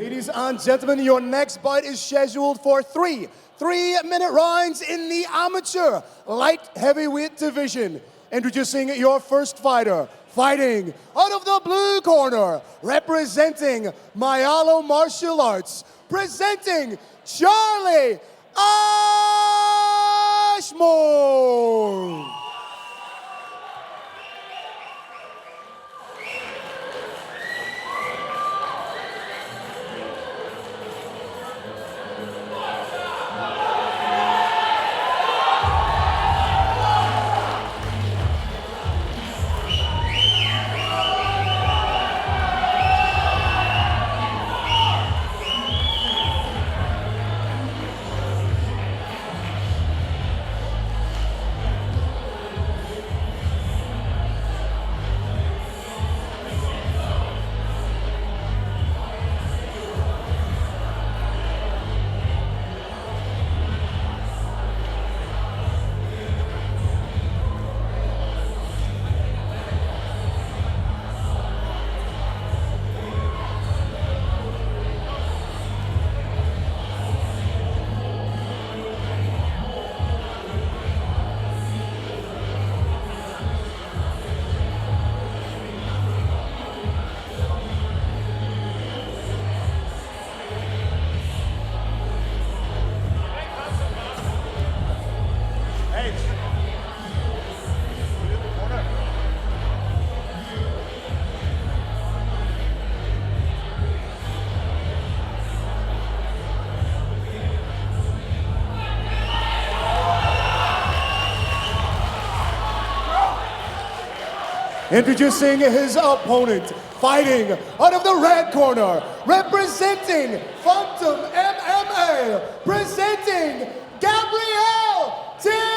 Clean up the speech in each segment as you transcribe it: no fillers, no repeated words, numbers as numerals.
Ladies and gentlemen, your next bout is scheduled for three 3-minute rounds in the amateur light heavyweight division. Introducing your first fighter, fighting out of the blue corner, representing Mayalo Martial Arts, presenting Charlie Ashmore. Introducing his opponent, fighting out of the red corner, representing Phantom MMA, presenting Gabriel Tinevschi.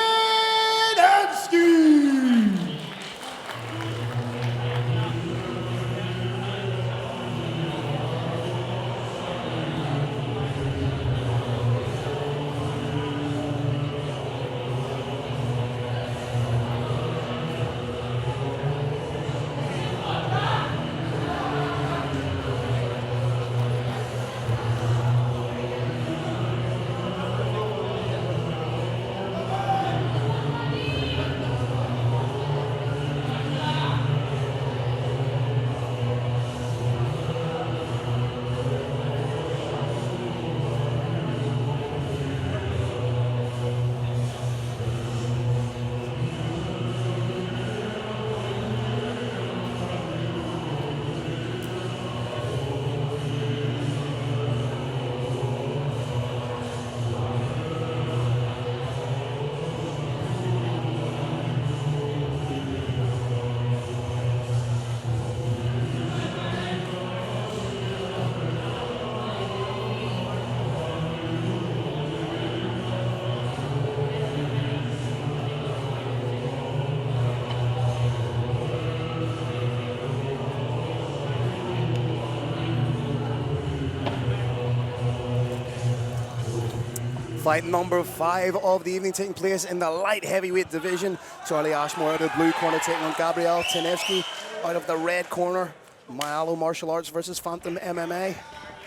Fight number 5 of the evening taking place in the light heavyweight division. Charlie Ashmore out of the blue corner taking on Gabriel Tinevschi out of the red corner. Mayalo Martial Arts versus Phantom MMA.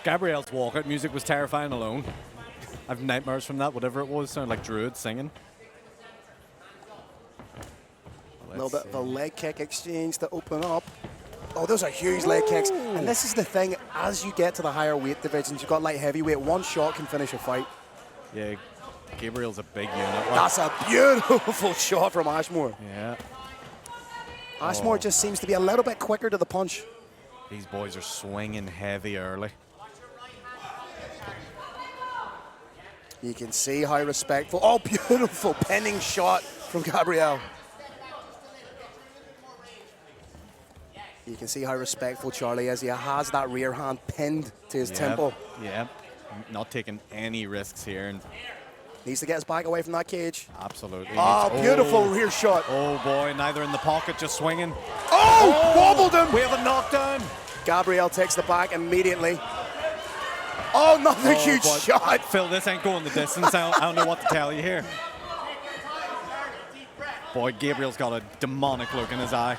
Gabriel's walkout music was terrifying alone. I have nightmares from that, whatever it was. Sounded like druids singing. A little bit of a leg kick exchange to open up. Oh, those are huge leg kicks. And this is the thing, as you get to the higher weight divisions, you've got light heavyweight, one shot can finish a fight. Yeah, Gabriel's a big unit. That's a beautiful shot from Ashmore. Yeah. Ashmore just seems to be a little bit quicker to the punch. These boys are swinging heavy early. You can see how respectful. Oh, beautiful pinning shot from Gabriel. You can see how respectful Charlie is. He has that rear hand pinned to his temple. Yeah, not taking any risks here. And needs to get his back away from that cage. Absolutely. Oh, beautiful rear shot. Oh boy, neither in the pocket, just swinging. Oh, wobbled him. We have a knockdown. Gabriel takes the back immediately. Oh, another huge shot. Phil, this ain't going the distance. I don't know what to tell you here. Boy, Gabriel's got a demonic look in his eye.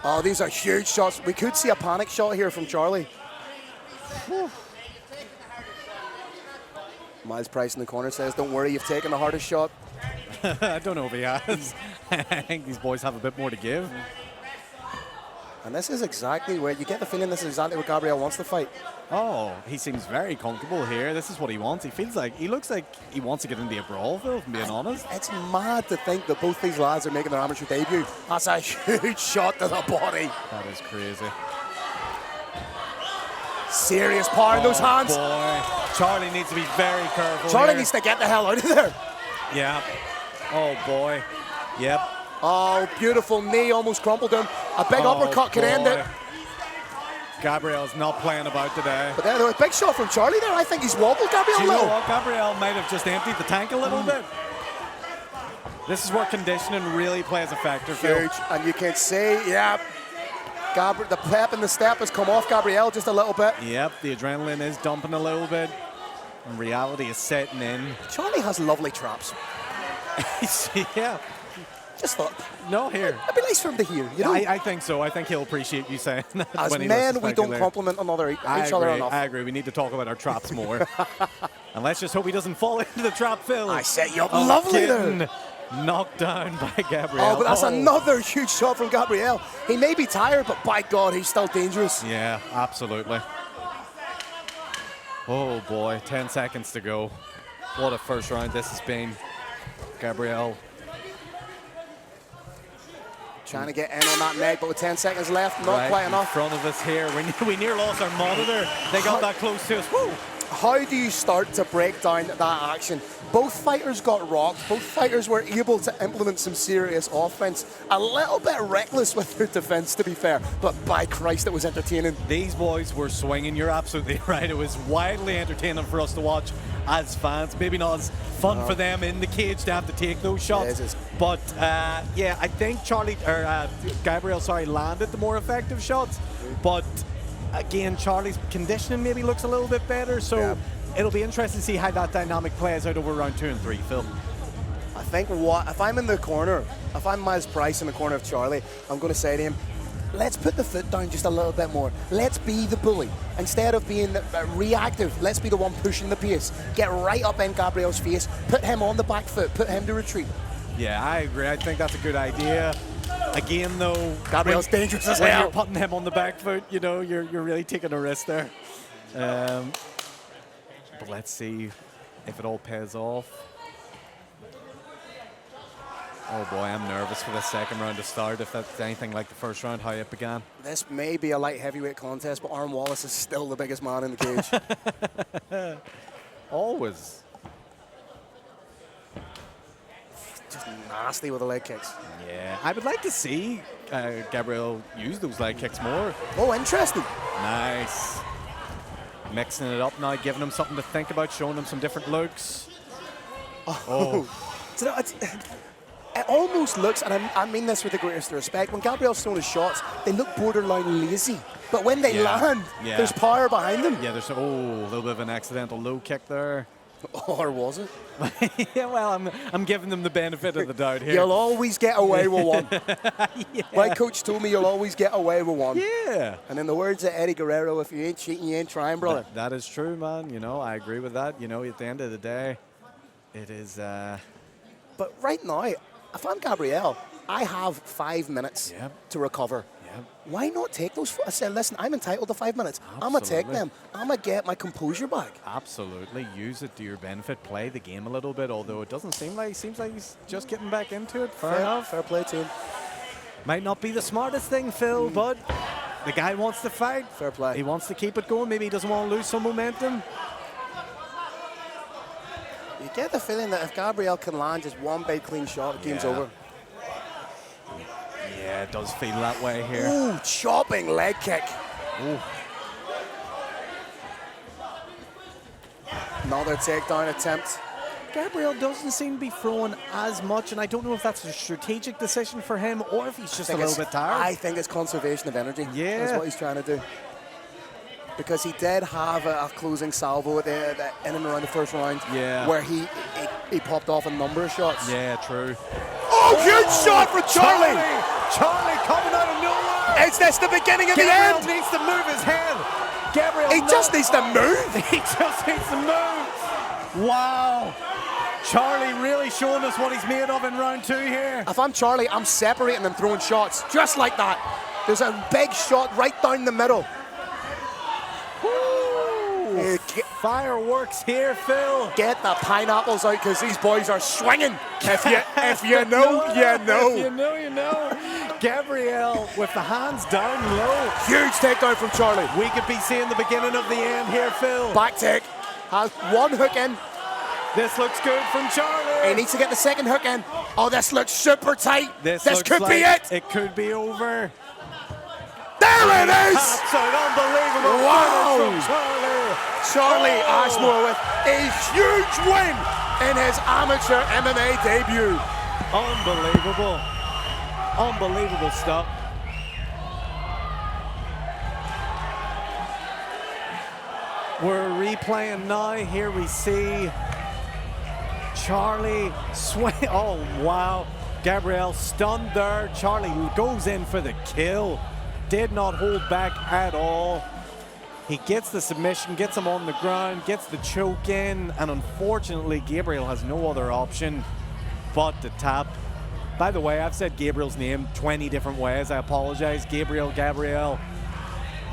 Oh, these are huge shots. We could see a panic shot here from Charlie. Whew. Miles Price in the corner says, don't worry, you've taken the hardest shot. I don't know if he has. I think these boys have a bit more to give. And this is exactly where you get the feeling this is exactly what Gabriel wants to fight. Oh, he seems very comfortable here. This is what he wants. He looks like he wants to get into a brawl, Phil, if I'm being honest. It's mad to think that both these lads are making their amateur debut. That's a huge shot to the body. That is crazy. Serious power in those hands. Boy. Charlie needs to be very careful. Charlie here. needs to get the hell out of there. Yeah. Oh, boy. Yep. Oh, beautiful knee, almost crumpled him. A big uppercut could end it. Gabriel's not playing about today. But there was a big shot from Charlie there. I think he's wobbled Gabriel. Do you know what? Gabriel might have just emptied the tank a little bit. This is where conditioning really plays a factor, Phil. Huge. And you can see, yeah, the pep and the step has come off Gabriel just a little bit. Yep, the adrenaline is dumping a little bit. And reality is setting in. Charlie has lovely traps. Yeah. Just thought. No, here. It'd be nice for him to hear, you know? I think so. I think he'll appreciate you saying that. As men, we don't compliment each other enough. I agree. We need to talk about our traps more. And let's just hope he doesn't fall into the trap, Phil. I set you up lovely there. Knocked down by Gabriel. Oh, but that's another huge shot from Gabriel. He may be tired, but by God, he's still dangerous. Yeah, absolutely. Oh, boy. 10 seconds to go. What a first round this has been. Gabriel. Trying to get in on that neck, but with 10 seconds left, not right quite enough. in front of us here. We near lost our monitor. They got that close to us. Woo! How do you start to break down that action? Both fighters got rocked. Both fighters were able to implement some serious offense. A little bit reckless with their defense, to be fair, but by Christ, it was entertaining. These boys were swinging. You're absolutely right. It was wildly entertaining for us to watch as fans. Maybe not as fun for them in the cage to have to take those shots. But yeah, I think Gabriel landed the more effective shots. But again, Charlie's conditioning maybe looks a little bit better. So it'll be interesting to see how that dynamic plays out over round 2 and 3, Phil. I think if I'm in the corner, if I'm Miles Price in the corner of Charlie, I'm going to say to him, let's put the foot down just a little bit more. Let's be the bully. Instead of being reactive, let's be the one pushing the pace. Get right up in Gabriel's face, put him on the back foot, put him to retreat. Yeah, I agree. I think that's a good idea. Again, though, Gabriel's dangerous as when hell. you're putting him on the back foot, you know, you're really taking a risk there. But let's see if it all pays off. Oh boy, I'm nervous for the second round to start. If that's anything like the first round, how it began. This may be a light heavyweight contest, but Aaron Wallace is still the biggest man in the cage. Always. Just nasty with the leg kicks. Yeah, I would like to see Gabriel use those leg kicks more. Oh, interesting. Nice. Mixing it up now, giving him something to think about, showing him some different looks. Oh. So it almost looks, and I mean this with the greatest respect, when Gabriel's throwing his shots, they look borderline lazy. But when they land, there's power behind them. Yeah, there's a little bit of an accidental low kick there. Or was it? Yeah, well, I'm giving them the benefit of the doubt here. You'll always get away with one. My coach told me you'll always get away with one. Yeah. And in the words of Eddie Guerrero, if you ain't cheating, you ain't trying, brother. That is true, man. You know, I agree with that. You know, at the end of the day, it is... But right now, if I'm Gabriel, I have 5 minutes to recover. Why not take those? I said, listen, I'm entitled to 5 minutes. I'm going to take them. I'm going to get my composure back. Absolutely. Use it to your benefit. Play the game a little bit, although it doesn't seem like, seems like he's just getting back into it. Fair enough. Fair play to him. Might not be the smartest thing, Phil, but the guy wants to fight. Fair play. He wants to keep it going. Maybe he doesn't want to lose some momentum. You get the feeling that if Gabriel can land just one big clean shot, the game's over. Yeah, it does feel that way here. Ooh, chopping leg kick. Ooh. Another takedown attempt. Gabriel doesn't seem to be throwing as much, and I don't know if that's a strategic decision for him or if he's just a little bit tired. I think it's conservation of energy. Yeah. That's what he's trying to do. Because he did have a closing salvo in and around the first round where he popped off a number of shots. Yeah, true. Oh, huge shot for Charlie! Charlie coming out of nowhere! Is this the beginning of the Gabriel end? needs to move his head. Gabriel, He just needs to move. He just needs to move. Wow. Charlie really showing us what he's made of in round 2 here. If I'm Charlie, I'm separating and throwing shots just like that. There's a big shot right down the middle. Fireworks here, Phil. Get the pineapples out because these boys are swinging. If you know, you know. If you know, you know. Gabriel with the hands down low. Huge takedown from Charlie. We could be seeing the beginning of the end here, Phil. Back take. Has one hook in. This looks good from Charlie. He needs to get the second hook in. Oh, this looks super tight. This could like be it. It could be over. There it is. That's an unbelievable Wow. finish from Charlie Ashmore with a huge win in his amateur MMA debut. Unbelievable. Unbelievable stuff. We're replaying now. Here we see Charlie swing. Oh, wow. Gabriel stunned there. Charlie goes in for the kill. Did not hold back at all. He gets the submission, gets him on the ground, gets the choke in, and unfortunately, Gabriel has no other option but to tap. By the way, I've said Gabriel's name 20 different ways. I apologize. Gabriel.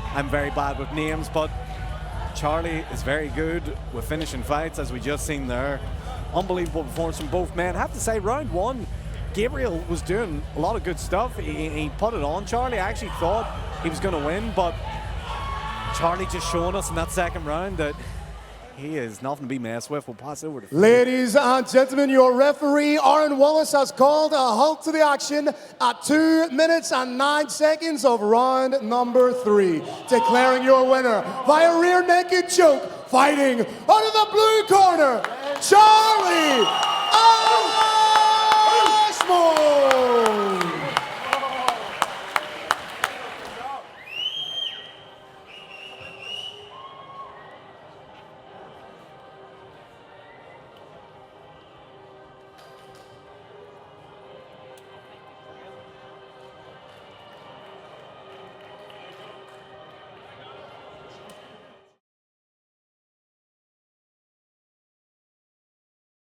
I'm very bad with names, but Charlie is very good with finishing fights, as we just seen there. Unbelievable performance from both men. I have to say, round 1, Gabriel was doing a lot of good stuff. He put it on Charlie. I actually thought he was going to win, but Charlie just showing us in that second round that he is nothing to be messed with. We'll pass over to Phil. Ladies and gentlemen, your referee, Aaron Wallace, has called a halt to the action at 2 minutes and 9 seconds of round number 3, declaring your winner via rear naked choke, fighting out of the blue corner, Charlie Ashmore!